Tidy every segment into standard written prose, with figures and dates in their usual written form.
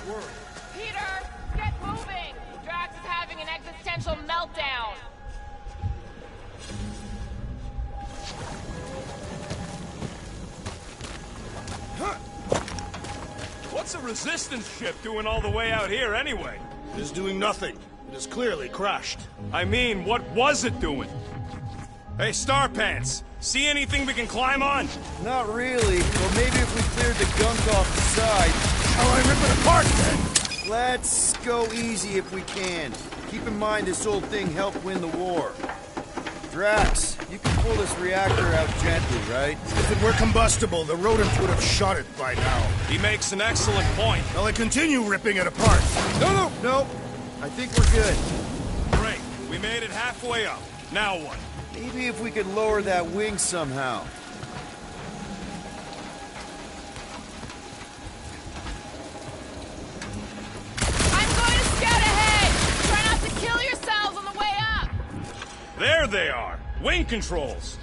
world. Peter, get moving! Drax is having an existential meltdown. What's a resistance ship doing all the way out here anyway? It is doing nothing. It has clearly crashed. I mean, what was it doing? Hey, Starpants, see anything we can climb on? Not really. Well, maybe if we cleared the gunk off the side. Shall I rip it apart then? Let's go easy if we can. Keep in mind this old thing helped win the war. Drax, you can pull this reactor out gently, right? If it were combustible, the rodents would have shot it by now. He makes an excellent point. Shall I continue ripping it apart? No. I think we're good. Great, we made it halfway up. Now what? Maybe if we could lower that wing somehow. I'm going to scout ahead! Try not to kill yourselves on the way up! There they are! Wing controls!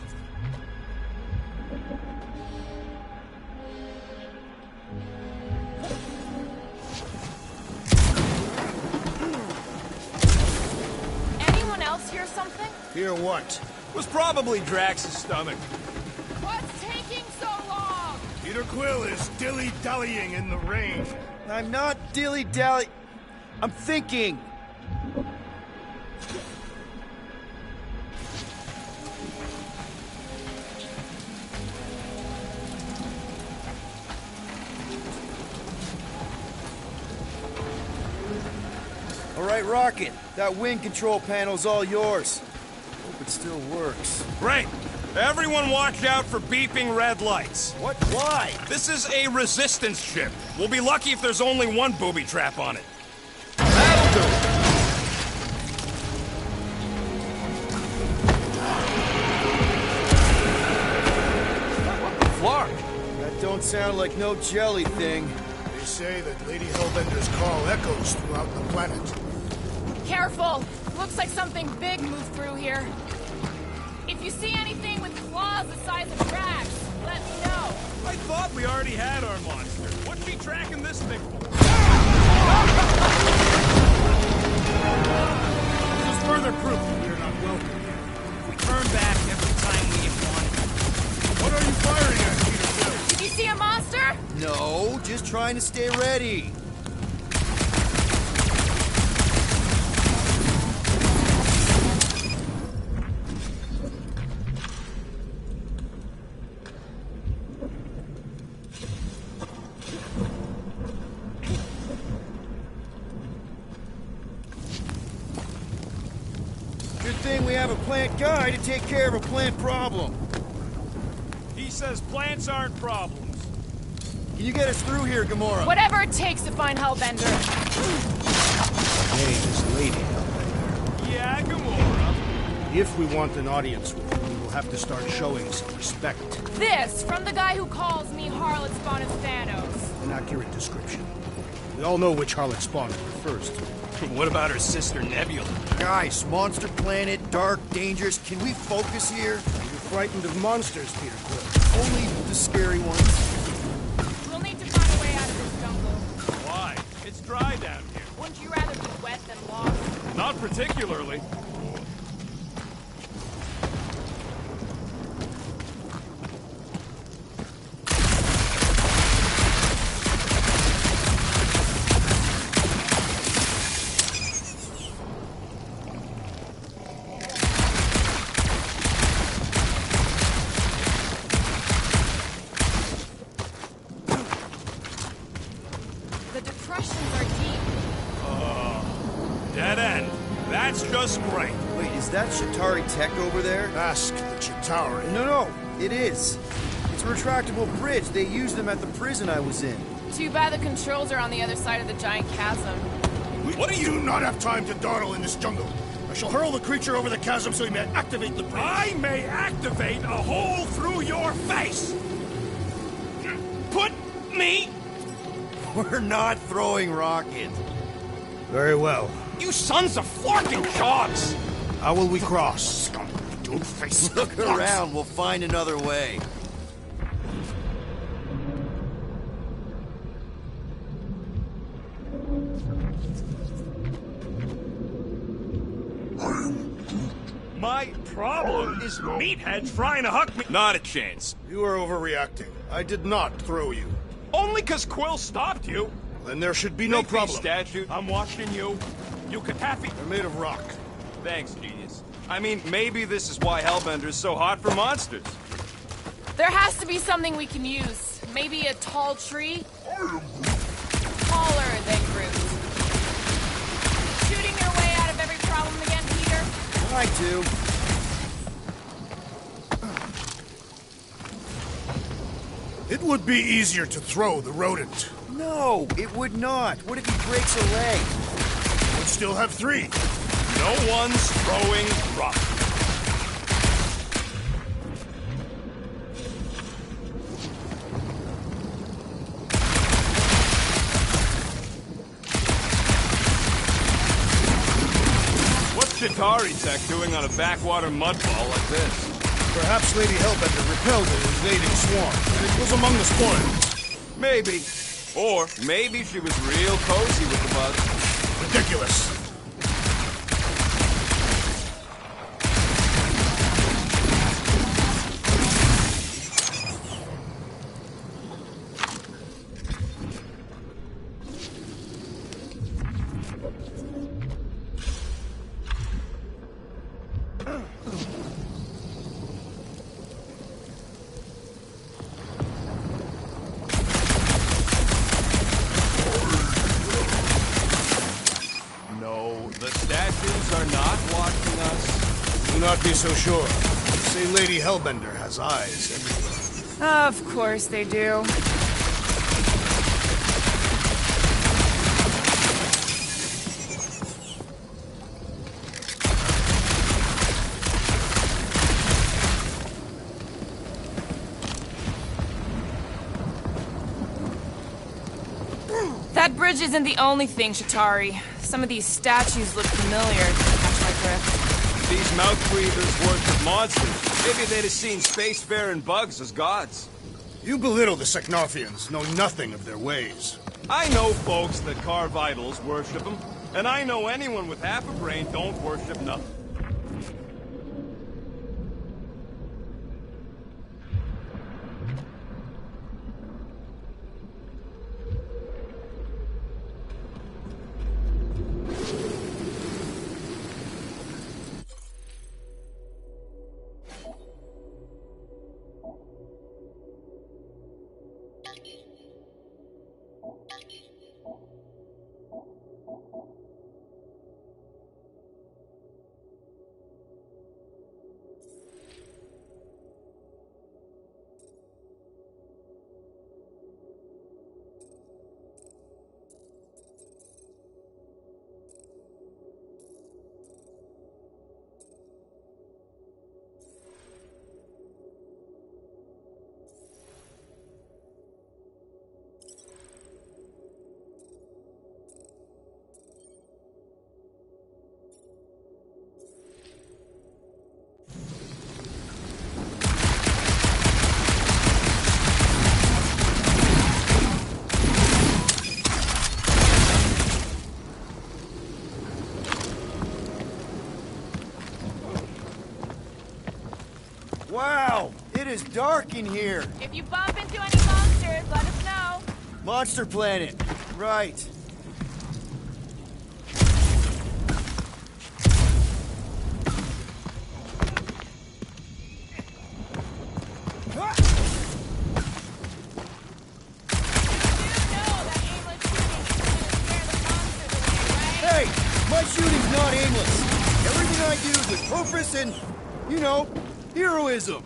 Anyone else hear something? Hear what? Was probably Drax's stomach. What's taking so long? Peter Quill is dilly-dallying in the rain. I'm not dilly-dally. I'm thinking. All right, Rocket. That wing control panel's all yours. Hope it still works. Great! Everyone watch out for beeping red lights. What? Why? This is a resistance ship. We'll be lucky if there's only one booby trap on it. That'll do it! Flark! That don't sound like no jelly thing. They say that Lady Hellbender's call echoes throughout the planet. Careful! Looks like something big moved through here. If you see anything with claws the size of Drax, let me know. I thought we already had our monster. What's she tracking this thing for? This is further proof that we are not welcome here. We turn back every time we get wanted. What are you firing at, Peter Quill? Did you see a monster? No, just trying to stay ready. Good thing we have a plant guy to take care of a plant problem. He says plants aren't problems. Can you get us through here, Gamora? Whatever it takes to find Hellbender. Name is Lady Hellbender. Yeah, Gamora. If we want an audience with her, we will have to start showing some respect. This, from the guy who calls me Harlot Spawn of Thanos. An accurate description. We all know which harlot spawned her first. What about her sister Nebula? Guys, monster planet, dark, dangerous. Can we focus here? You're frightened of monsters, Peter Quill. Only the scary ones. We'll need to find a way out of this jungle. Why? It's dry down here. Wouldn't you rather be wet than lost? Not particularly. The depressions are deep. Dead end. That's just great. Wait, is that Shatari tech over there? Ask the Chitauri. No, it is. It's a retractable bridge. They used them at the prison I was in. Too bad the controls are on the other side of the giant chasm. We do not have time to dawdle in this jungle. I shall hurl the creature over the chasm so he may activate the bridge. I may activate a hole through your face. Put me. We're not throwing rockets. Very well. You sons of flarking dogs. How will we cross? Scum, don't face. Look around. We'll find another way. My problem is meatheads trying to huck me. Not a chance. You are overreacting. I did not throw you. Only 'cause Quill stopped you. Then there should be no Make these problem. statue. I'm watching you. You could half They're made of rock. Thanks, genius. I mean, maybe this is why Hellbender is so hot for monsters. There has to be something we can use. Maybe a tall tree? Taller than Groot. Shooting your way out of every problem again, Peter? I do. It would be easier to throw the rodent. No, it would not. What if he breaks a leg? We'd still have 3. No one's throwing rock. What's Chitauri Tech doing on a backwater mudball like this? Perhaps Lady Hellbender repelled an invading swarm, and it was among the spoils. Maybe. Or maybe she was real cozy with the bugs. Ridiculous. The statues are not watching us. Do not be so sure. Say Lady Hellbender has eyes everywhere. Of course they do. That bridge isn't the only thing, Chitauri. Some of these statues look familiar, if you catch my drift. These mouth breathers worship monsters. Maybe they'd have seen spacefaring bugs as gods. You belittle the Seknarfians, know nothing of their ways. I know folks that carve idols worship them, and I know anyone with half a brain don't worship nothing. Wow, it is dark in here. If you bump into any monsters, let us know. Monster Planet. Right. Hey, my shooting's not aimless. Everything I do is with purpose and, you know, heroism.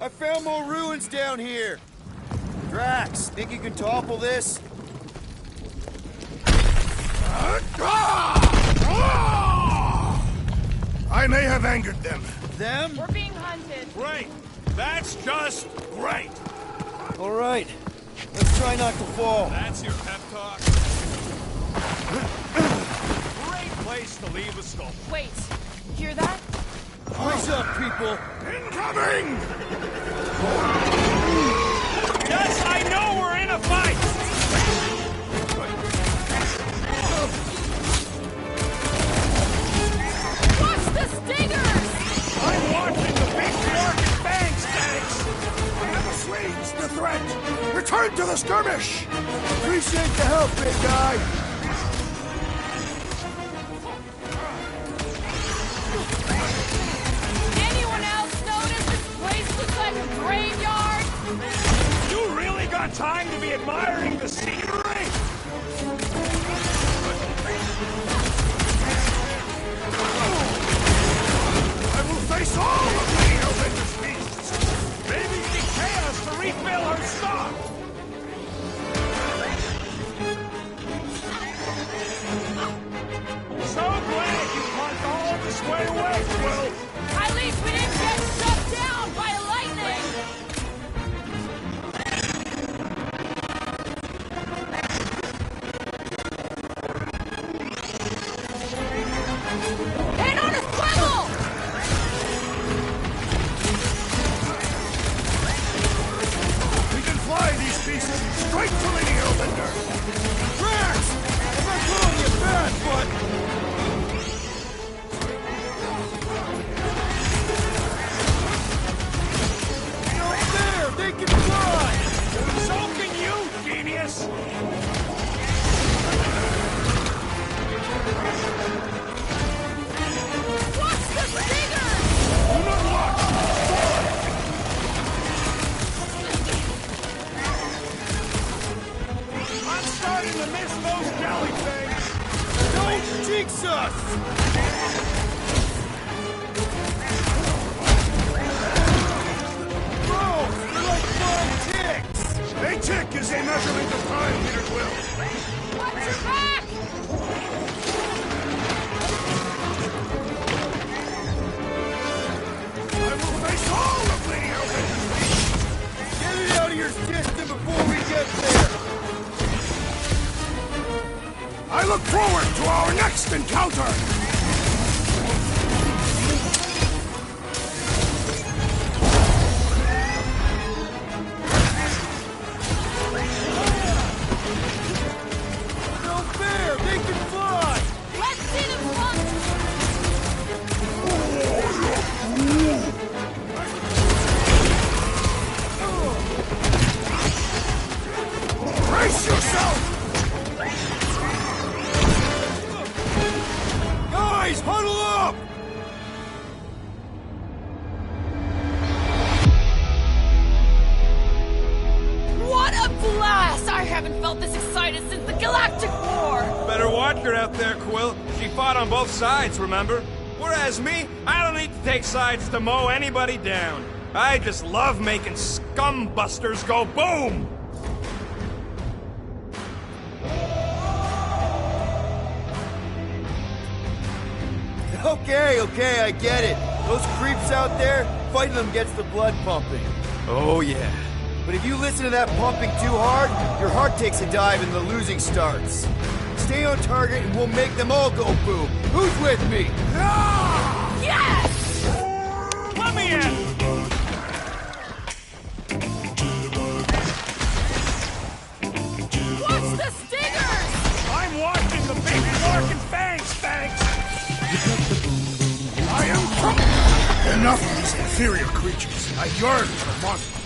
I found more ruins down here. Drax, think you can topple this? I may have angered them. Them? We're being hunted. Great. That's just great. All right. Let's try not to fall. That's your pep talk. Great place to leave a sculpture. Wait, hear that? Brace up, people. Incoming! Yes, I know we're in a fight! Watch the stingers! I'm watching the big Quark and Fangs tanks! The Swedes, the threat! Return to the skirmish! Appreciate the help, big guy! Anyone else notice this place looks like a graveyard? You really got time to be admiring the scenery? I will face all of the Hellbender's beasts! Maybe you need chaos to refill her stock! So glad you parked all this way away, Quill! At least we didn't get shut down by lightning! Head on a swivel! We can fly these pieces straight to Lady Hellbender! Drax! I'm not calling you bad, but... There, they can fly! So can you, genius! Watch the stingers! Do not watch! I'm starting to miss those jelly things! Don't jinx us! Bro, they're like flying ticks! A tick is a measurement of time, Peter Quill. Watch your back! I will face all of Lady Hellbender's beasts! Get it out of your system before we get there! I look forward to our next encounter! No fair! They can fly! Let's see them launch! Brace yourself! Guys, huddle up! What a blast! I haven't felt this excited since the Galactic War! Better watch her out there, Quill. She fought on both sides, remember? Whereas me, I don't need to take sides to mow anybody down. I just love making scumbusters go boom! Okay, I get it. Those creeps out there, fighting them gets the blood pumping. Oh, yeah. But if you listen to that pumping too hard, your heart takes a dive and the losing starts. Stay on target and we'll make them all go boom. Who's with me? Yes! Let me in! Watch the stingers! I'm watching the big Quark and Fangs, Fangs! I am drunk! Enough of these inferior creatures. I yearn for monsters.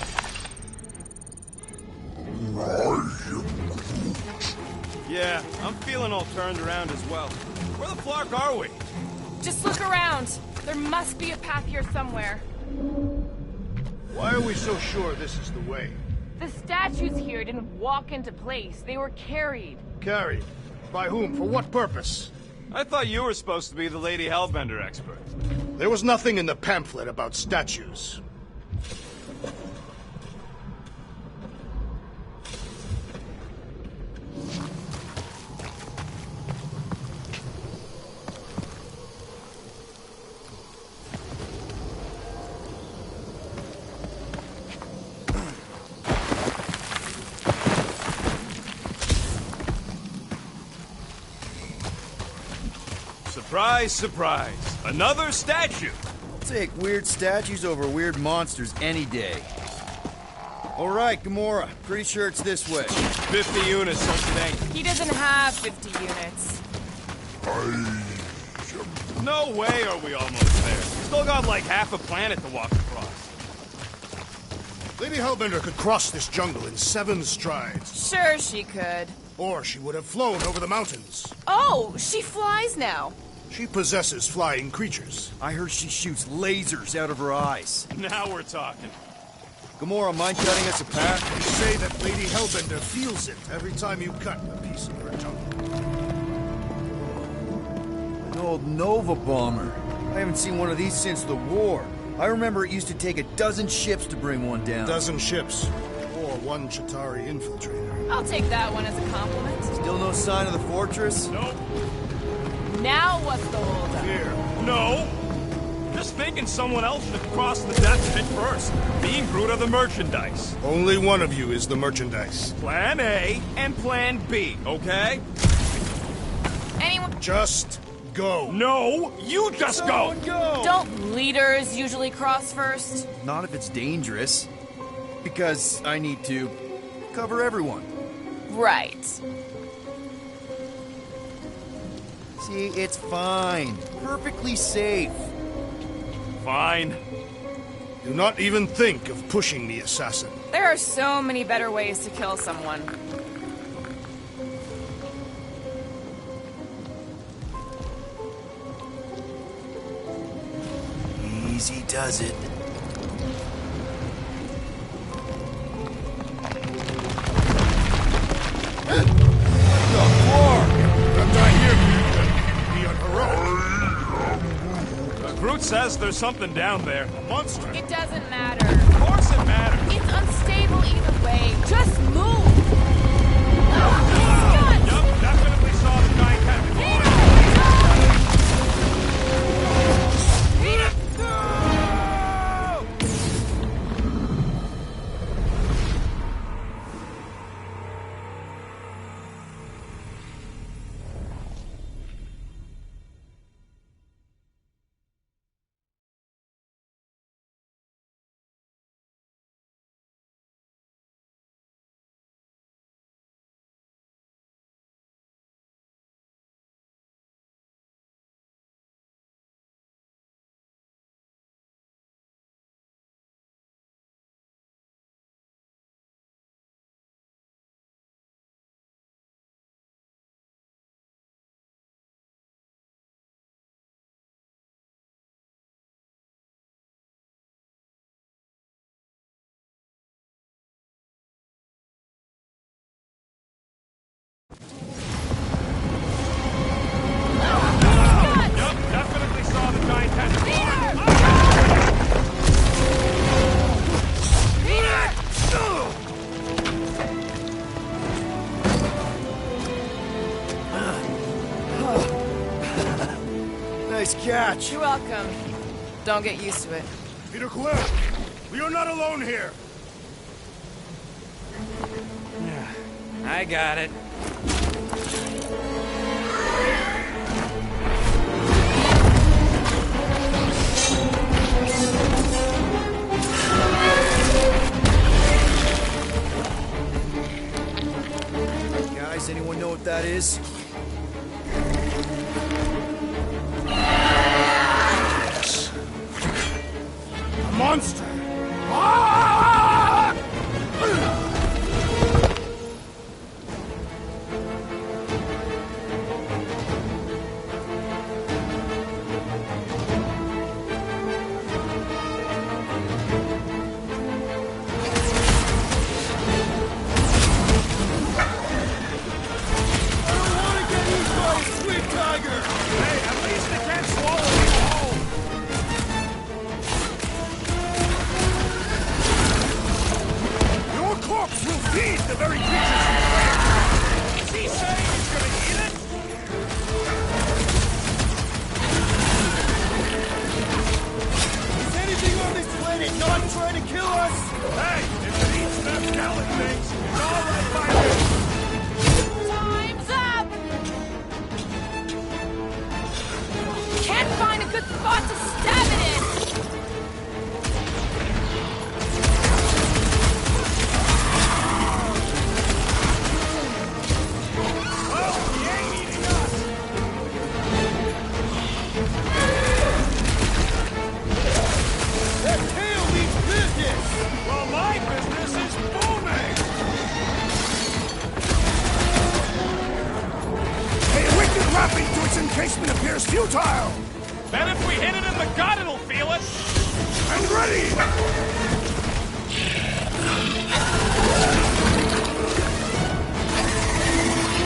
Yeah, I'm feeling all turned around as well. Where the flark are we? Just look around. There must be a path here somewhere. Why are we so sure this is the way? The statues here didn't walk into place. They were carried. Carried? By whom? For what purpose? I thought you were supposed to be the Lady Hellbender expert. There was nothing in the pamphlet about statues. Surprise, surprise. Another statue. Take weird statues over weird monsters any day. All right, Gamora. Pretty sure it's this way. 50 units, don't you think? He doesn't have 50 units. No way are we almost there. Still got like half a planet to walk across. Lady Hellbender could cross this jungle in 7 strides. Sure she could. Or she would have flown over the mountains. Oh, she flies now. She possesses flying creatures. I heard she shoots lasers out of her eyes. Now we're talking. Gamora, mind cutting us a path? They say that Lady Hellbender feels it every time you cut a piece of her tongue. An old Nova bomber. I haven't seen one of these since the war. I remember it used to take 12 ships to bring one down. 12 ships. Or 1 Chitauri infiltrator. I'll take that one as a compliment. Still no sign of the fortress? Nope. Now what's the holdup? Here. No. Just thinking someone else should cross the death pit first. Being Groot of the merchandise. Only one of you is the merchandise. Plan A and Plan B, okay? Anyone? Just go. No, you just go. Don't leaders usually cross first? Not if it's dangerous. Because I need to cover everyone. Right. See, it's fine. Perfectly safe. Fine. Do not even think of pushing the assassin. There are so many better ways to kill someone. Easy does it. Groot says there's something down there. A monster. It doesn't matter. Of course it matters. It's unstable either way. Just move! Scott! Yup, definitely saw the giant tentacle. Yup, definitely saw the giant tentacle. Nice catch. You're welcome. Don't get used to it. Peter Quill, we are not alone here. I got it. Guys, anyone know what that is? A monster. Hey, at least they can't swallow you whole. good spot to stab it in! Well, he ain't eating us! That tail means business! Well, my business is booming! A wicked wrapping to its encasement appears futile! Then if we hit it in the gut, it'll feel it! I'm ready!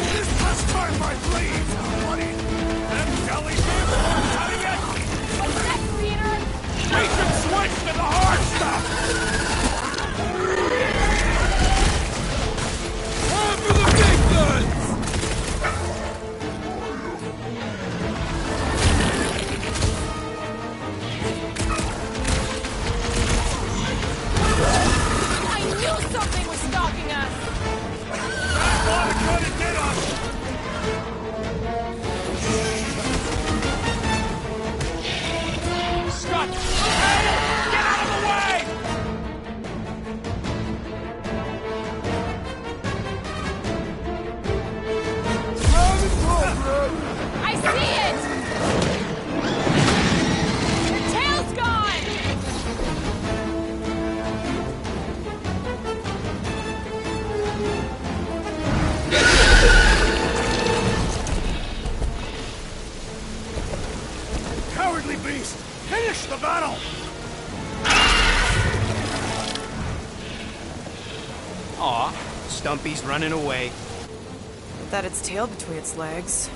This must burn my blades, buddy! Them jellyfish! How do you get... What's next, Peter? We should switch to the hard stuff! Time for the big guns! I knew something was stalking us! That's all it could have did us! Scott! Hey! Get out of the way! I see it! The tail's gone! Cowardly beast! Finish the battle! Aw, Stumpy's running away. That its tail between its legs.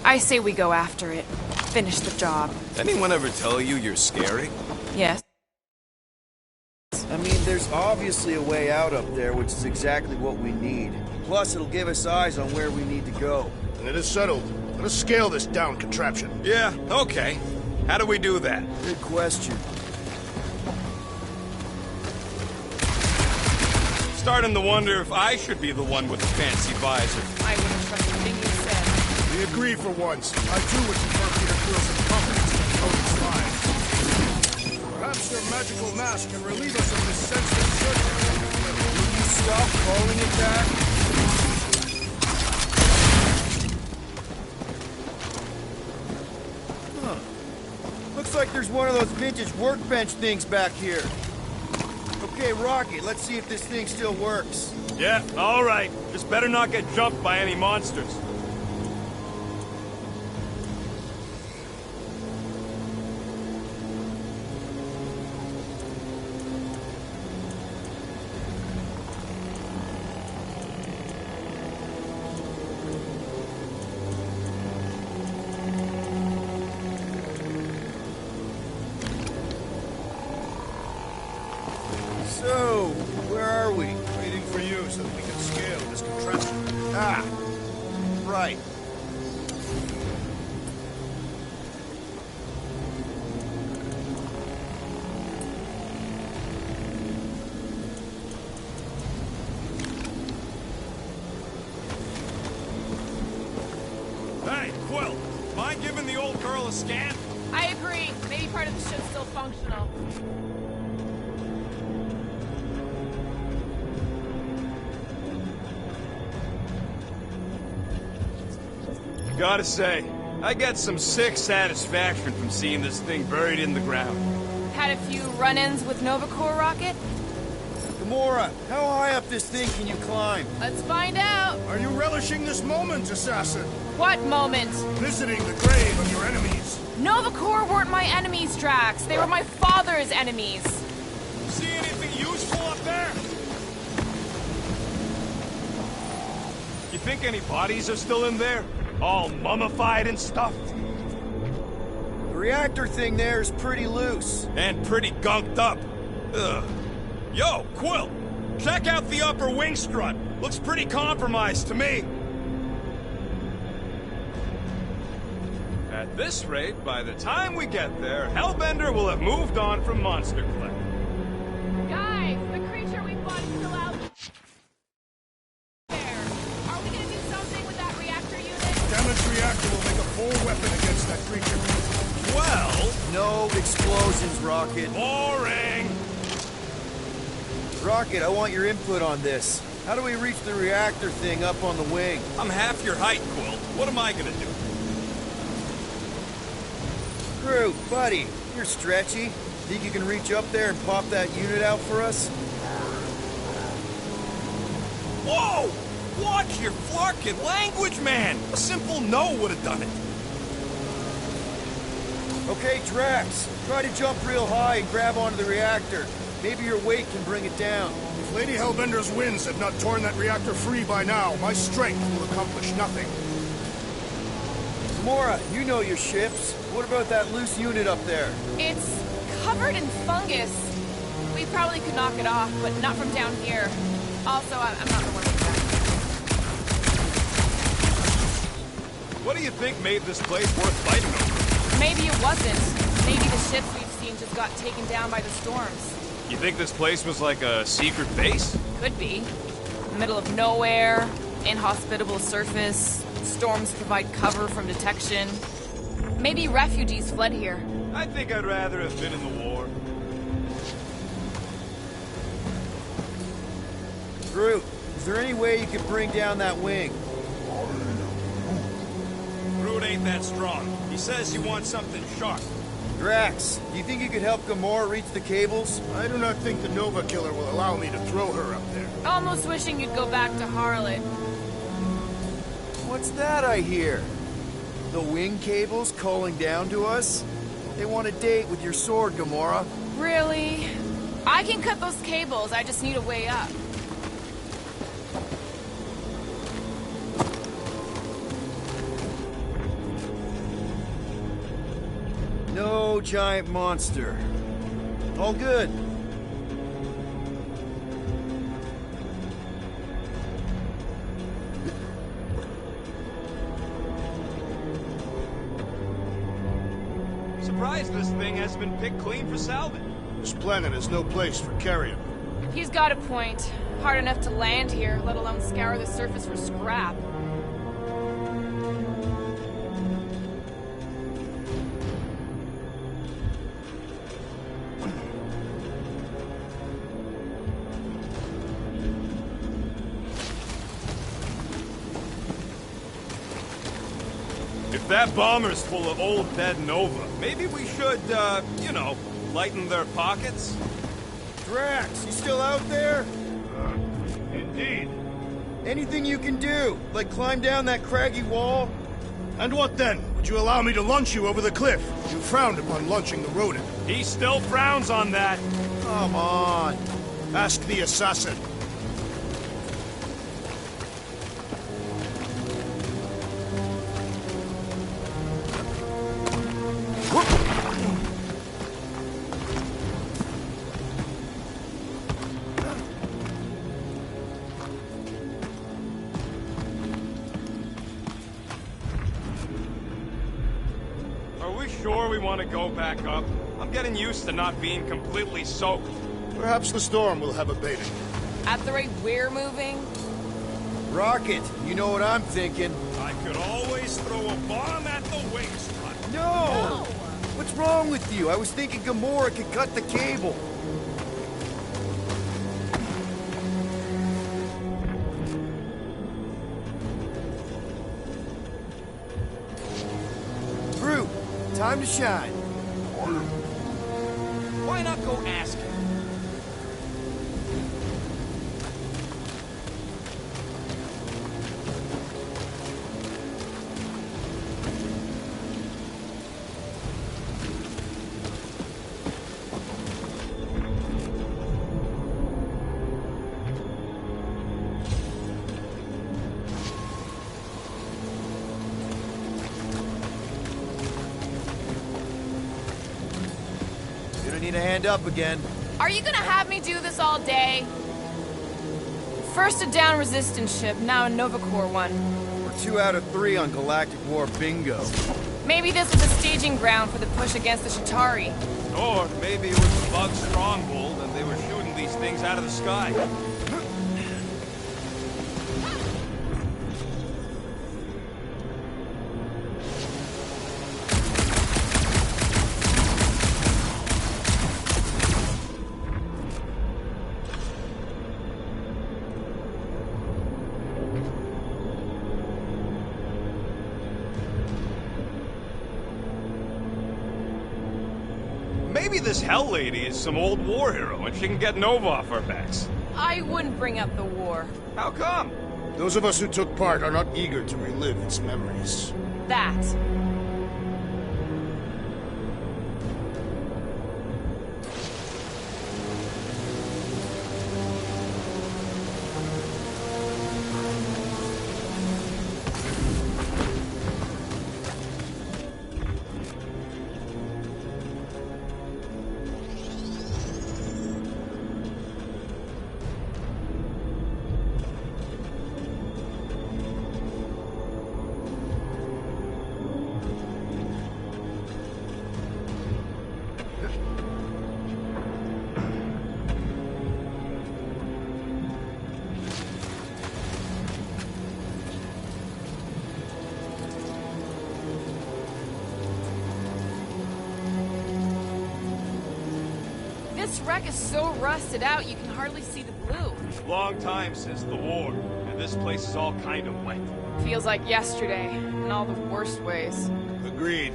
I say we go after it. Finish the job. Anyone ever tell you you're scary? Yes? I mean, there's obviously a way out up there, which is exactly what we need. Plus, it'll give us eyes on where we need to go. And it is settled. Let us scale this down contraption. Yeah, okay. How do we do that? Good question. Starting to wonder if I should be the one with the fancy visor. I wouldn't trust a thing you said. We agree for once. I too would prefer Peter Quill's incompetence to Cody's lies. Perhaps your magical mask can relieve us of this sense of uncertainty. Will you stop calling it that? Huh. Looks like there's one of those vintage workbench things back here. Okay, Rocky, let's see if this thing still works. Yeah, all right. Just better not get jumped by any monsters. So, where are we? Waiting for you so that we can scale this contraption. Ah, right. Hey, Quill, mind giving the old girl a scan? I agree. Maybe part of the ship's still functional. Gotta say, I get some sick satisfaction from seeing this thing buried in the ground. Had a few run-ins with Nova Corps rocket? Gamora, how high up this thing can you climb? Let's find out. Are you relishing this moment, assassin? What moment? Visiting the grave of your enemies. Nova Corps weren't my enemies, Drax. They were my father's enemies. See anything useful up there? You think any bodies are still in there? All mummified and stuffed? The reactor thing there is pretty loose. And pretty gunked up. Ugh. Yo, Quill! Check out the upper wing strut. Looks pretty compromised to me. At this rate, by the time we get there, Hellbender will have moved on from Monster Clay. Guys, the creature we fought is still out there. Are we gonna do something with that reactor unit? sole weapon against that creature. Well, No explosions, Rocket. boring. Rocket, I want your input on this. How do we reach the reactor thing up on the wing? I'm half your height, Quill. What am I gonna do? Groot, buddy, you're stretchy. Think you can reach up there and pop that unit out for us? Whoa! Watch your flarkin' language, man! A simple no would have done it. Okay, Drax, try to jump real high and grab onto the reactor. Maybe your weight can bring it down. If Lady Hellbender's winds had not torn that reactor free by now, my strength will accomplish nothing. Gamora, you know your ships. What about that loose unit up there? It's covered in fungus. We probably could knock it off, but not from down here. Also, I'm not the one with that. What do you think made this place worth fighting over? Maybe it wasn't. Maybe the ships we've seen just got taken down by the storms. You think this place was like a secret base? Could be. Middle of nowhere, inhospitable surface, storms provide cover from detection. Maybe refugees fled here. I think I'd rather have been in the war. Groot, is there any way you could bring down that wing? Groot ain't that strong. He says he wants something sharp. Drax, do you think you could help Gamora reach the cables? I do not think the Nova Killer will allow me to throw her up there. Almost wishing you'd go back to Harlot. What's that I hear? The wing cables calling down to us? They want a date with your sword, Gamora. Really? I can cut those cables, I just need a way up. No giant monster. All good. Surprised this thing hasn't been picked clean for salvage. This planet is no place for carrion. He's got a point. Hard enough to land here, let alone scour the surface for scrap. If that bomber's full of old dead Nova, maybe we should, you know, lighten their pockets? Drax, you still out there? Indeed. Anything you can do, like climb down that craggy wall? And what then? Would you allow me to launch you over the cliff? You frowned upon launching the rodent. He still frowns on that. Come on. Ask the assassin. Sure we want to go back up? I'm getting used to not being completely soaked. Perhaps the storm will have abated. At the rate we're moving, Rocket, you know what I'm thinking. I could always throw a bomb at the wing strut. No! What's wrong with you? I was thinking Gamora could cut the cable. Groot, time to shine. Why not go ask him? Need a hand up again. are you gonna have me do this all day? First a down resistance ship, now a Nova Corps one. We're 2 out of 3 on Galactic War bingo. Maybe this was a staging ground for the push against the Chitauri. Or maybe it was the bug stronghold and they were shooting these things out of the sky. Maybe this Hell Lady is some old war hero and she can get Nova off our backs. I wouldn't bring up the war. How come? Those of us who took part are not eager to relive its memories. That. This wreck is so rusted out you can hardly see the blue. Long time since the war, and this place is all kind of wet. Feels like yesterday, in all the worst ways. Agreed.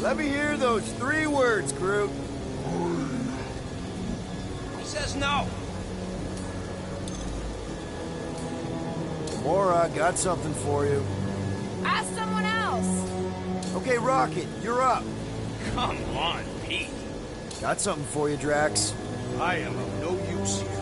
Let me hear those 3 words, Groot. He says no. Gamora, got something for you. Ask someone else! Okay, Rocket, you're up. Come on, Pete. Got something for you, Drax. I am of no use here.